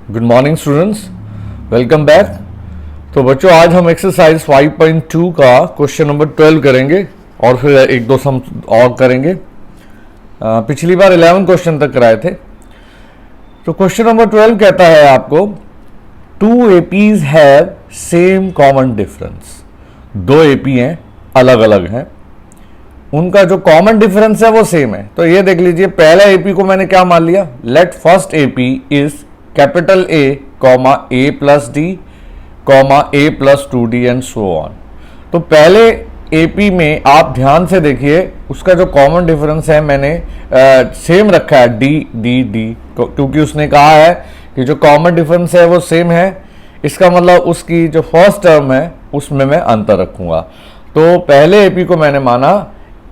Good morning students, welcome back. तो बच्चों आज हम एक्सरसाइज 5.2 का क्वेश्चन नंबर 12 करेंगे और फिर एक दो सम और करेंगे। पिछली बार 11 क्वेश्चन तक कराए थे। तो क्वेश्चन नंबर 12 कहता है आपको two APs have same common difference. दो एपी हैं, अलग अलग हैं, उनका जो कॉमन डिफरेंस है वो सेम है। तो ये देख लीजिए, पहला एपी को मैंने क्या मान लिया, let first AP is capital A comma A plus D comma A plus 2d and so on. तो पहले एपी में आप ध्यान से देखिए, उसका जो कॉमन डिफरेंस है मैंने सेम रखा है डी डी डी, क्योंकि उसने कहा है कि जो कॉमन डिफरेंस है वो सेम है। इसका मतलब उसकी जो फर्स्ट टर्म है उसमें मैं अंतर रखूंगा। तो पहले एपी को मैंने माना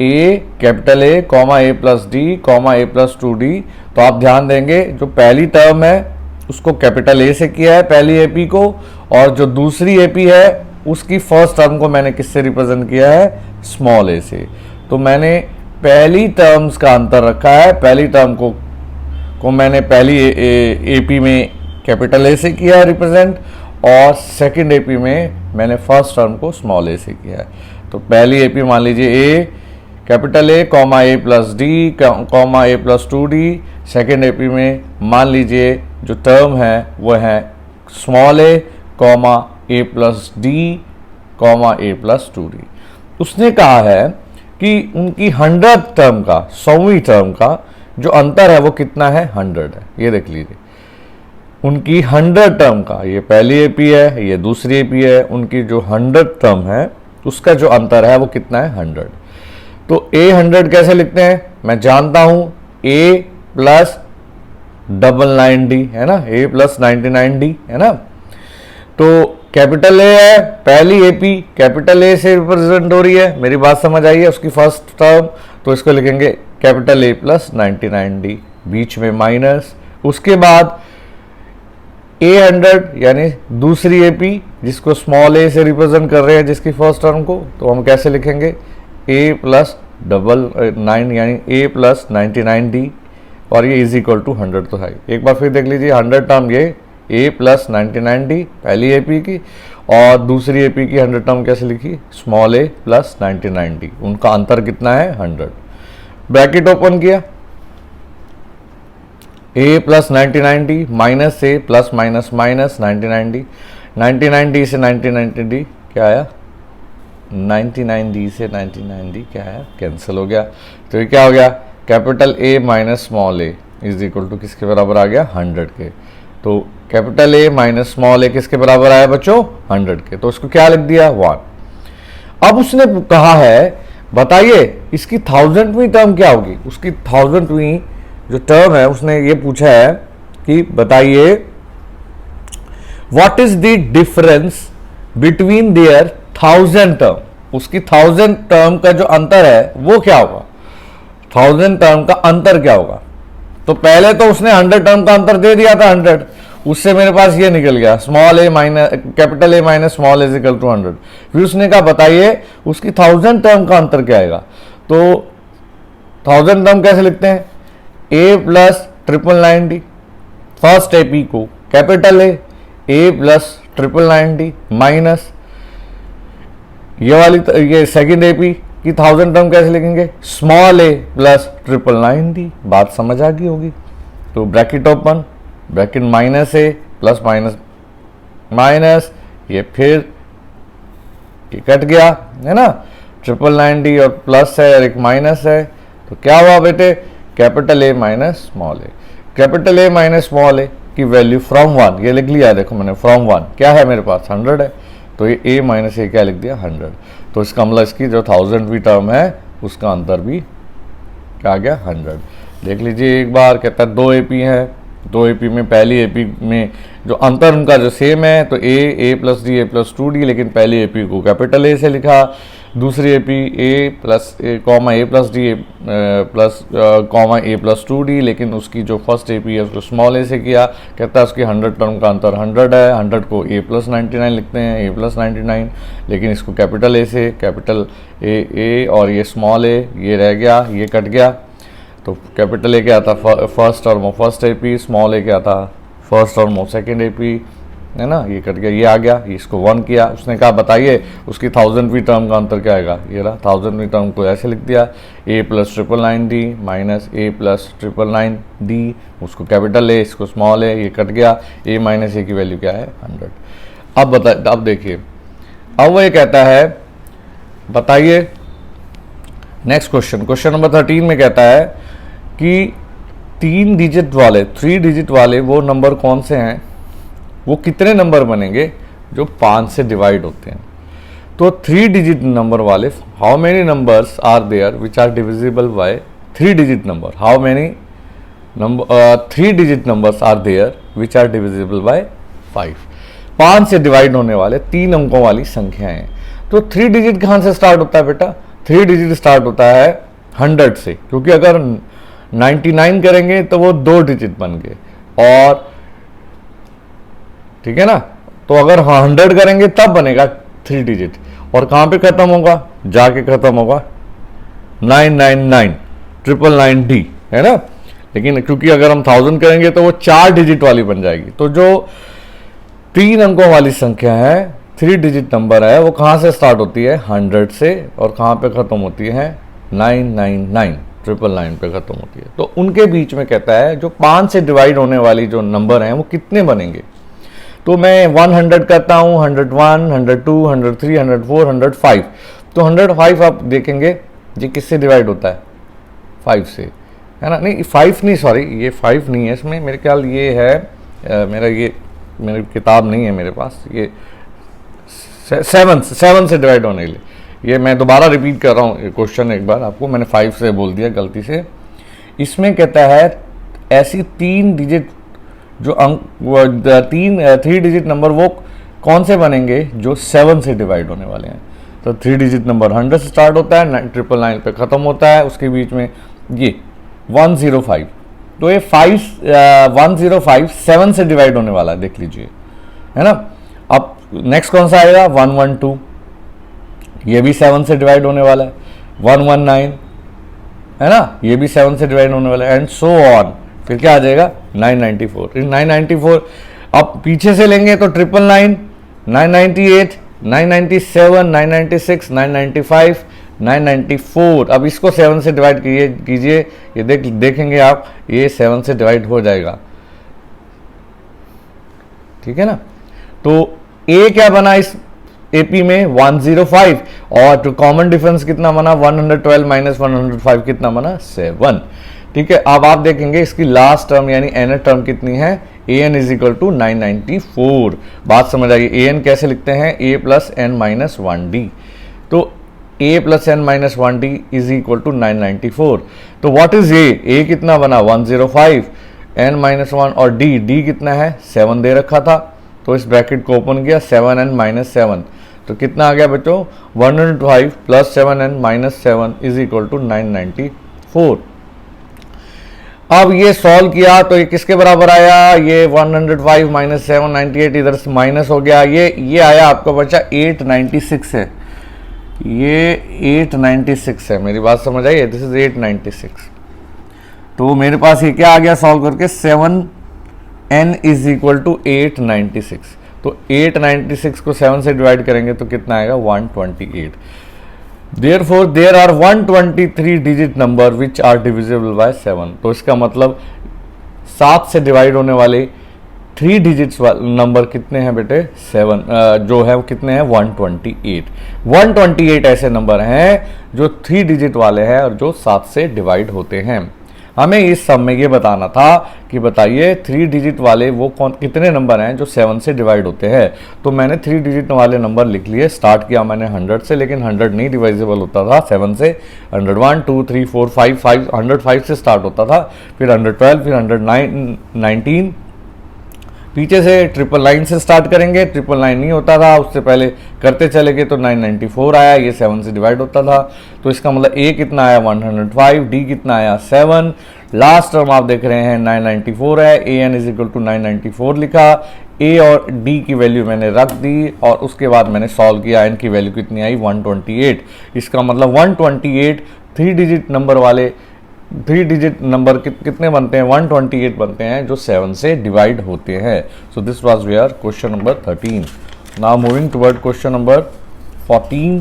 A capital A comma A plus D comma A plus 2d। तो आप ध्यान देंगे, जो पहली टर्म है उसको कैपिटल ए से किया है पहली एपी को, और जो दूसरी एपी है उसकी फर्स्ट टर्म को मैंने किससे रिप्रेजेंट किया है, स्मॉल ए से। तो मैंने पहली टर्म्स का अंतर रखा है, पहली टर्म को मैंने पहली एपी में कैपिटल ए से किया है रिप्रेजेंट, और सेकंड एपी में मैंने फर्स्ट टर्म को स्मॉल ए से किया है। तो पहली एपी मान लीजिए A capital A comma A plus D comma A plus 2d। Second AP में मान लीजिए जो टर्म है वो है small A comma A plus D comma A plus 2d। उसने कहा है कि उनकी 100 टर्म का, 100वीं टर्म का जो अंतर है वो कितना है, 100 है। ये देख लीजिए, उनकी 100 टर्म का, ये पहली एपी है, ये दूसरी एपी है, उनकी जो 100 टर्म है उसका जो अंतर है वो कितना है, 100। तो ए 100 कैसे लिखते हैं, मैं जानता हूं ए प्लस 999d है ना, ए प्लस 99d है ना। तो कैपिटल ए है, पहली एपी कैपिटल ए से रिप्रेजेंट हो रही है, मेरी बात समझ आई है, उसकी फर्स्ट टर्म। तो इसको लिखेंगे कैपिटल ए प्लस 99d, बीच में माइनस। उसके बाद ए 100 यानी दूसरी एपी जिसको स्मॉल ए से रिप्रेजेंट कर रहे हैं, जिसकी फर्स्ट टर्म को, तो हम कैसे लिखेंगे ए प्लस 9 यानी ए प्लस 99d, और ये इज इक्वल टू 100 तो है। एक बार फिर देख लीजिए, 100 टर्म ये ए प्लस 99d पहली एपी की, और दूसरी एपी की 100 टर्म कैसे लिखी, स्मॉल ए प्लस 99d। उनका अंतर कितना है, 100। ब्रैकेट ओपन किया, A plus 99d minus A plus minus minus 99d, 99d से 99d क्या आया, 99d से 99d क्या है, कैंसिल हो गया। तो ये क्या हो गया, capital A minus small A is equal to किसके बराबर आ गया, 100 के। तो capital A minus small A किसके बराबर आया बच्चों, 100 के। तो उसको क्या लिख दिया, 1। अब उसने कहा है बताइए इसकी 1000वीं टर्म क्या होगी। उसकी 1000वीं जो टर्म है उसने ये पूछा है कि बताइए what is the difference between their 1000 term. उसकी 1000 टर्म का जो अंतर है वो क्या होगा, 1000 टर्म का अंतर क्या होगा। तो पहले तो उसने 100 टर्म का अंतर दे दिया था 100, उससे मेरे पास ये निकल गया small A minus capital A minus small is equal to 100। फिर उसने कहा बताइए उसकी 1000 टर्म का अंतर क्या आएगा। तो 1000 टर्म कैसे लिखते हैं, ए प्लस 999d, फर्स्ट एपी को capital A plus 999d minus ये वाली ये सेकंड एपी की 1000 टर्म कैसे लिखेंगे, स्मॉल ए प्लस 999d। बात समझ आ गई होगी। तो bracket open, bracket minus A plus minus minus, ये फिर ये कट गया है ना, 999d और प्लस है और एक माइनस है। तो क्या हुआ बेटे, capital A minus small A. Capital A minus small A की वैल्यू फ्रॉम 1, ये लिख लिया देखो मैंने, फ्रॉम 1 क्या है मेरे पास, 100 है। तो ये ए माइनस ए क्या लिख दिया, 100। तो इसका मतलब इसकी जो 1000वीं टर्म है उसका अंतर भी क्या आ गया, 100। देख लीजिए एक बार, कहता है दो एपी है, दो एपी में पहली एपी में जो अंतर उनका जो सेम है, तो A plus D A plus 2d, लेकिन पहली एपी को कैपिटल ए से लिखा, दूसरी AP A plus A comma A plus D plus comma A plus 2d, लेकिन उसकी जो फर्स्ट एपी है उसको स्मॉल ए से किया। कहता है उसकी 100 टर्म का अंतर 100 है, 100 को ए प्लस 99 लिखते हैं, ए प्लस 99, लेकिन इसको कैपिटल ए से, कैपिटल ए और ये स्मॉल ए ये रह गया, ये कट गया। तो कैपिटल ए क्या था, first term of first AP, small A क्या था, फर्स्ट टर्म और सेकेंड AP, है ना, ये कट गया, ये आ गया, इसको 1 किया, उसने कहा बताइए उसकी 1000वीं टर्म का अंतर क्या आएगा, ये रहा 1000वीं टर्म को ऐसे लिख दिया, A + 999D minus A + 999D, उसको कैपिटल A, इसको स्मॉल A, ये कट गया, A - A की वैल्यू क्या है 100। अब देखिए, अब वो ये कहता है बताइए नेक्स्ट क्वेश्चन नंबर 13 में कहता है कि 3 डिजिट वाले वो नंबर कौन से हैं, वो कितने नंबर बनेंगे जो 5 से डिवाइड होते हैं। तो 3 डिजिट नंबर वाले, how many numbers are there which are divisible by 3 digit number, how many 3 digit numbers are there which are divisible by 5। 5 से डिवाइड होने वाले 3 अंकों वाली संख्याएं हैं। तो 3 डिजिट कहाँ से स्टार्ट होता है बेटा, 3 डिजिट स्टार्ट होता है 100 से, क्योंकि अगर 99 करेंगे तो वो 2 डिजिट बन गए, और ठीक है ना, तो अगर 100 करेंगे तब बनेगा 3 डिजिट, और कहां पे खत्म होगा, जाके खत्म होगा 999 है ना। लेकिन क्योंकि अगर हम 1000 करेंगे तो वो 4 डिजिट वाली बन जाएगी। तो जो 3 अंकों वाली संख्या है, 3 डिजिट नंबर है, वो कहां से स्टार्ट होती है 100 से, और कहां पे खत्म होती है 999 पे खत्म होती है। तो उनके बीच में कहता है जो 5 से डिवाइड होने वाली जो नंबर हैं वो कितने बनेंगे। तो मैं 100 करता हूँ, 101, 102, 103, 104, 105। तो 105 आप देखेंगे ये किससे डिवाइड होता है 5 से, है ना, नहीं 5 नहीं, सॉरी ये 5 नहीं है इसमें, मेरे ख्याल ये है मेरी किताब नहीं है मेरे पास, ये 7 से डिवाइड होने के लिए, ये मैं दोबारा रिपीट कर रहा हूँ क्वेश्चन एक बार आपको, मैंने 5 से बोल दिया गलती से। इसमें कहता है ऐसी 3 डिजिट जो अंक 3 डिजिट नंबर वो कौन से बनेंगे जो 7 से डिवाइड होने वाले हैं। तो 3 डिजिट नंबर 100 से स्टार्ट होता है, 999 पे ख़त्म होता है, उसके बीच में ये 105। तो ये 105 7 से डिवाइड होने वाला है, देख लीजिए, है ना। अब नेक्स्ट कौन सा आएगा 112, ये भी 7 से डिवाइड होने वाला है, 119 है ना, ये भी 7 से डिवाइड होने वाला है, एंड सो ऑन। फिर क्या आ जाएगा 994। 994 अब पीछे से लेंगे तो 999, 998, 997, 996, 995, 994। अब इसको 7 से डिवाइड कीजिए, ये देखेंगे आप, ये 7 से डिवाइड हो जाएगा, ठीक है ना। तो ए क्या बना इस AP में 105, और कॉमन डिफरेंस कितना बना 112 माइनस 105 कितना बना 7, ठीक है। अब आप देखेंगे इसकी लास्ट टर्म यानी nth टर्म कितनी है, an = 994। बात समझ आइए, an कैसे लिखते हैं a + n - 1d, तो a + n - 1d = 994। तो व्हाट इज a कितना बना 105, n - 1 और d कितना है 7 दे रखा था, तो इस ब्रैकेट को ओपन किया 7n - 7, तो कितना आ गया बच्चों 105 + 7n - 7 = 994। अब ये सॉल्व किया तो ये किसके बराबर आया, ये 105 - 7 98, इधर से माइनस हो गया, ये आया आपका बच्चा 896 है, ये 896 है, मेरी बात समझ आई, दिस इज 896। तो मेरे पास ये क्या आ गया सॉल्व करके 7n = 896। तो 896 को 7 से डिवाइड करेंगे तो कितना आएगा 128। Therefore, there are 123 digit number which are divisible by 7। तो इसका मतलब 7 से डिवाइड होने वाले 3 डिजिट्स नंबर कितने हैं बेटे 7, जो है वो कितने हैं 128। 128 ऐसे नंबर हैं जो 3 डिजिट वाले हैं और जो 7 से डिवाइड होते हैं। हमें इस सम में ये बताना था कि बताइए 3 डिजिट वाले वो कितने नंबर हैं जो 7 से डिवाइड होते हैं। तो मैंने 3 डिजिट वाले नंबर लिख लिए, स्टार्ट किया मैंने 100 से, लेकिन 100 नहीं डिवाइजेबल होता था 7 से। 101 2 3 4 5 105 से स्टार्ट होता था, फिर 112, फिर 119, पीछे से 999 से स्टार्ट करेंगे, 999 नहीं होता था, उससे पहले करते चले गए तो 994 आया, ये 7 से डिवाइड होता था। तो इसका मतलब A कितना आया 105, D कितना आया 7, लास्ट टर्म आप देख रहे हैं 994 है, an = 994 लिखा, A और D की वैल्यू मैंने रख दी और उसके बाद मैंने सॉल्व किया, n की वैल्यू कितनी आई 128। इसका मतलब 128 3 डिजिट नंबर वाले 3 डिजिट नंबर कितने बनते हैं, 128 बनते हैं जो 7 से डिवाइड होते हैं। So this was where question number 13। Now moving toward question number 14।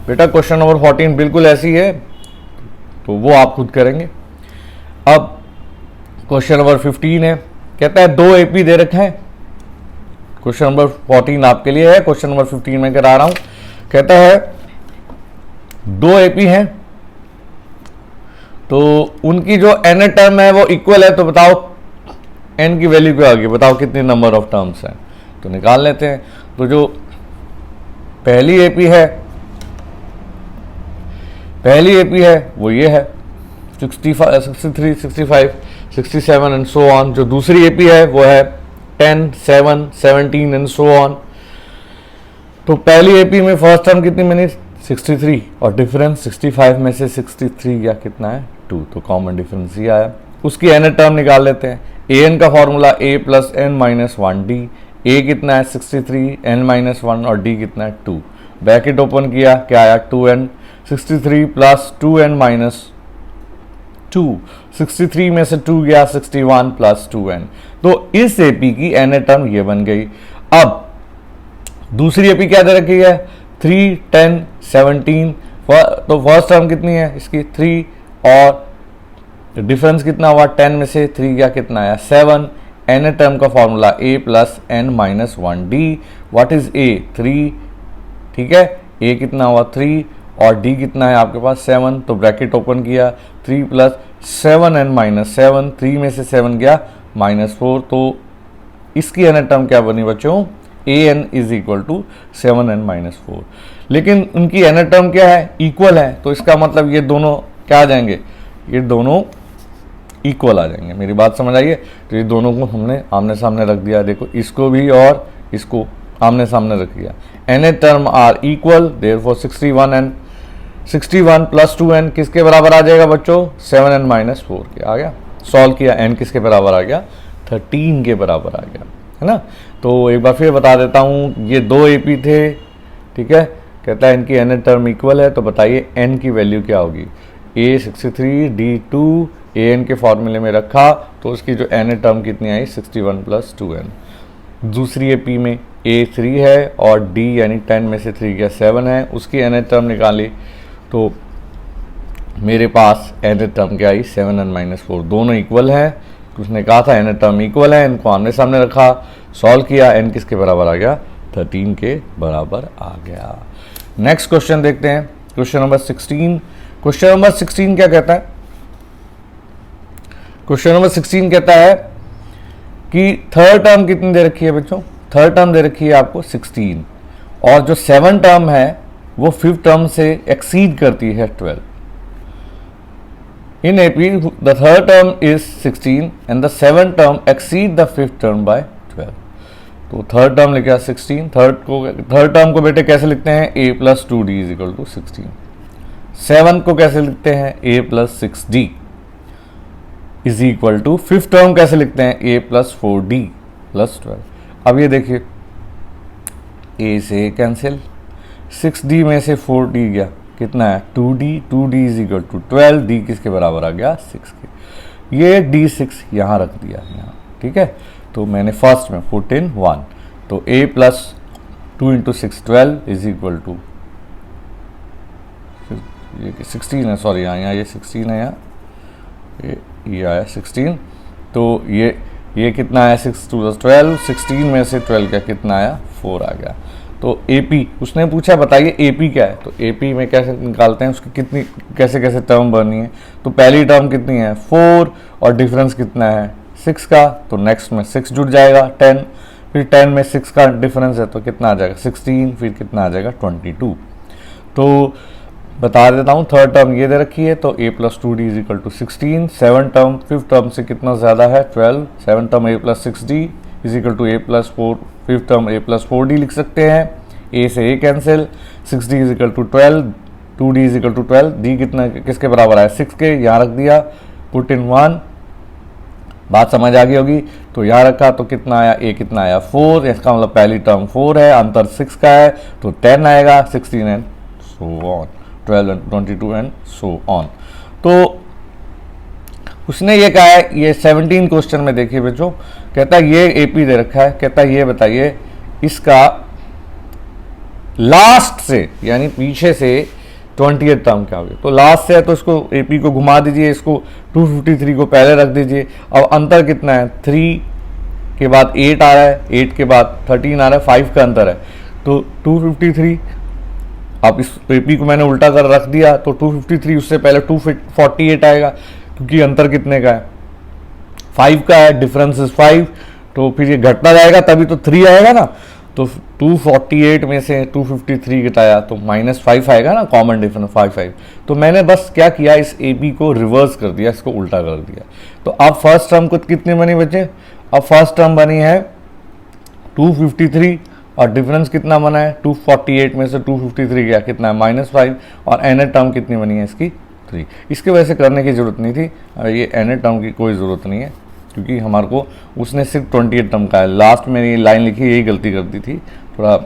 बेटा क्वेश्चन नंबर 14 बिल्कुल ऐसी है, तो वो आप खुद करेंगे। अब क्वेश्चन नंबर 15 है, कहता है 2 एपी दे रखे हैं। क्वेश्चन नंबर 14 आपके लिए है, क्वेश्चन नंबर 15 में करा रहा हूं। कहता है 2 एपी हैं, तो उनकी जो एन टर्म है वो इक्वल है, तो बताओ एन की वैल्यू क्या होगी, बताओ कितने नंबर ऑफ टर्म्स हैं, तो निकाल लेते हैं। तो जो पहली एपी है वो ये है 65, 63, 65, 67 एंड सो ऑन। जो दूसरी एपी है वो है 10, 7, 17 एंड सो ऑन। तो पहली एपी में फर्स्ट टर्म कितनी बनी, 63, और डिफरेंस 65 में से 63 या कितना है, 2, तो कॉमन डिफरेंस ही आया। उसकी एन टर्म निकाल लेते हैं। ए एन का formula a plus N minus 1d। A कितना है 63, n माइनस 1 और d कितना है 2। ब्रैकेट ओपन किया, क्या आया 2n, 63 प्लस 2n माइनस 2, 63 में से 2 गया 61 प्लस 2n। तो इस एपी की एन टर्म ये बन गई। अब दूसरी एपी क्या दे रखी है, 3, 10, 17। तो फर्स्ट टर्म कितनी है इसकी 3, और डिफरेंस कितना हुआ 10 में से 3 गया कितना आया 7। एन टर्म का formula a plus N minus 1d। What is a, 3, ठीक है, a कितना हुआ 3 और d कितना है आपके पास 7। तो ब्रैकेट ओपन किया, 3 प्लस 7n माइनस 7, 3 में से 7 गया -4। तो इसकी एन टर्म क्या बनी बच्चों, an is equal to 7n minus 4। लेकिन उनकी एन टर्म क्या है, इक्वल है, तो इसका मतलब ये दोनों क्या आ जाएंगे, ये दोनों इक्वल आ जाएंगे। मेरी बात समझ आइए। तो ये दोनों को हमने आमने सामने रख दिया, देखो इसको भी और इसको आमने सामने रख दिया। N term are equal, therefore 61 plus 2n किसके बराबर आ जाएगा बच्चों, 7n माइनस 4 के। आ गया, सॉल्व किया, n किसके बराबर आ गया, 13 के बराबर आ गया, है ना। तो एक बार फिर बता देता हूँ, ये 2 एपी थे, ठीक है। कहता है इनकी एन टर्म इक्वल है, तो बताइए n की वैल्यू क्या होगी। a 63, d 2, an के फॉर्मूले में रखा, तो उसकी जो एन टर्म कितनी आई 61 प्लस 2n। दूसरी एपी में a 3 है और d यानी 10 में से 3 गया 7 है, उसकी एन टर्म निकाली, तो मेरे पास एन टर्म क्या आई 7n माइनस 4। दोनों इक्वल है, उसने कहा था एन टर्म इक्वल है, इनको आमने सामने रखा, सॉल्व किया, n किसके बराबर आ गया, 13 के बराबर आ गया। नेक्स्ट क्वेश्चन देखते हैं, क्वेश्चन नंबर 16। क्वेश्चन नंबर 16 क्या कहता है, क्वेश्चन नंबर 16 कहता है कि थर्ड टर्म कितनी दे रखी है बच्चों, थर्ड टर्म दे रखी है आपको 16, और जो 7 टर्म है वो 5th टर्म से एक्सीड करती है 12। In AP, the third term is 16 and the 7th term exceed the 5th term by 12. तो थर्ड टर्म लिखा 16, थर्ड टर्म को बेटे कैसे लिखते हैं, a plus 2d is equal to 16। 7 को कैसे लिखते हैं, a plus 6d is equal to, 5th term कैसे लिखते हैं, a प्लस 4d प्लस 12। अब ये देखिए, a से कैंसिल, 6d में से 4d गया कितना है 2d, 2d is equal to 12, d किसके बराबर आ गया 6 के। ये d6 यहाँ रख दिया यहाँ, ठीक है। तो मैंने फर्स्ट में पुट इन 1, तो a plus 2 into 6 12 is equal to, ये 16 है, सॉरी यहाँ ये 16 है, यहाँ ये आया 16। तो ये कितना आया 6 2 12, 16 में से 12 का कितना आया 4 आ गया। तो AP उसने पूछा बताइए AP क्या है, तो AP में कैसे निकालते हैं, उसकी कितनी कैसे कैसे टर्म बनी है। तो पहली टर्म कितनी है 4 और डिफरेंस कितना है 6 का, तो नेक्स्ट में 6 जुड़ जाएगा 10, फिर 10 में 6 का डिफरेंस है तो कितना आ जाएगा 16, फिर कितना आ जाएगा 22। तो बता देता हूँ, थर्ड टर्म ये दे रखी है, तो a plus 2d is equal to 16। 7 term 5th term से कितना ज़्यादा है 12, 7 term a plus 6d is equal to a plus 4, 5th term a plus 4d लिख सकते हैं, a से a cancel, 6d is equal to 12, 2d is equal to 12, d कितना किसके बराबर आया 6 के, यहाँ रख दिया, पुट इन 1। बात समझ आ गई होगी। तो यहाँ रखा तो कितना आया, a कितना आया 4, इसका मतलब पहली टर्म 4 है, अंतर 6 का है, तो 10 आएगा, 16 and so on, 12 and 22 and so on. तो उसने ये कहा है, ये 17 क्वेश्चन में देखिए बच्चों, कहता है ये एपी दे रखा है, कहता है ये बताइए इसका लास्ट से यानी पीछे से 20th टर्म क्या होगी। तो लास्ट से है तो इसको एपी को घुमा दीजिए, इसको 253 को पहले रख दीजिए। अब अंतर कितना है, 3 के बाद 8 आ रहा है, 8 के बाद 13 आ रहा है, 5 का अंतर है। तो 253, अब इस एपी को मैंने उल्टा कर रख दिया तो 253 उससे पहले 248 आएगा, क्योंकि अंतर कितने का है, 5 का है, डिफरेंस इज 5। तो फिर ये घटता जाएगा तभी तो 3 आएगा ना। तो 248 में से 253 घटाया तो -5 आएगा ना, कॉमन डिफरेंस 5। तो मैंने बस क्या किया, इस ए बी को रिवर्स कर दिया, इसको उल्टा कर दिया। तो अब फर्स्ट टर्म को कितनी बनी बच्चे, अब फर्स्ट टर्म बनी है 253 और डिफरेंस कितना बना है 248 में से 253 गया कितना है -5, और एन टर्म कितनी बनी है इसकी 3। इसके वजह से करने की ज़रूरत नहीं थी, ये एन टर्म की कोई ज़रूरत नहीं है, क्योंकि हमारे को उसने सिर्फ 28 टर्म का है। लास्ट में ये लाइन लिखी, यही गलती कर दी थी, थोड़ा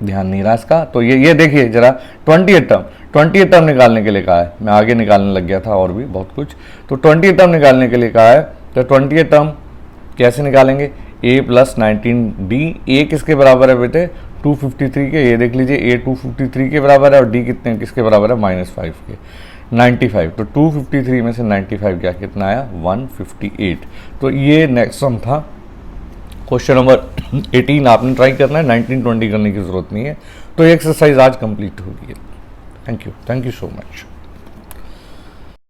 ध्यान नहीं रहा इसका। तो ये देखिए जरा 28 टर्म निकालने के लिए कहा है, मैं आगे निकालने लग गया था और भी बहुत कुछ। तो 28 टर्म निकालने के लिए कहा है, तो 28 टर्म कैसे निकालेंगे, a + 19d। a किसके बराबर है बेटे 253 के, ये देख लीजिए a 253 के बराबर है और d कितने किसके बराबर है -5 के, 95। तो 253 में से 95 क्या कितना आया 158। तो ये नेक्स्ट सम था। क्वेश्चन नंबर 18 आपने ट्राई करना है, 19 20 करने की जरूरत नहीं है। तो ये एक्सरसाइज आज कंप्लीट होगी। Thank you so much.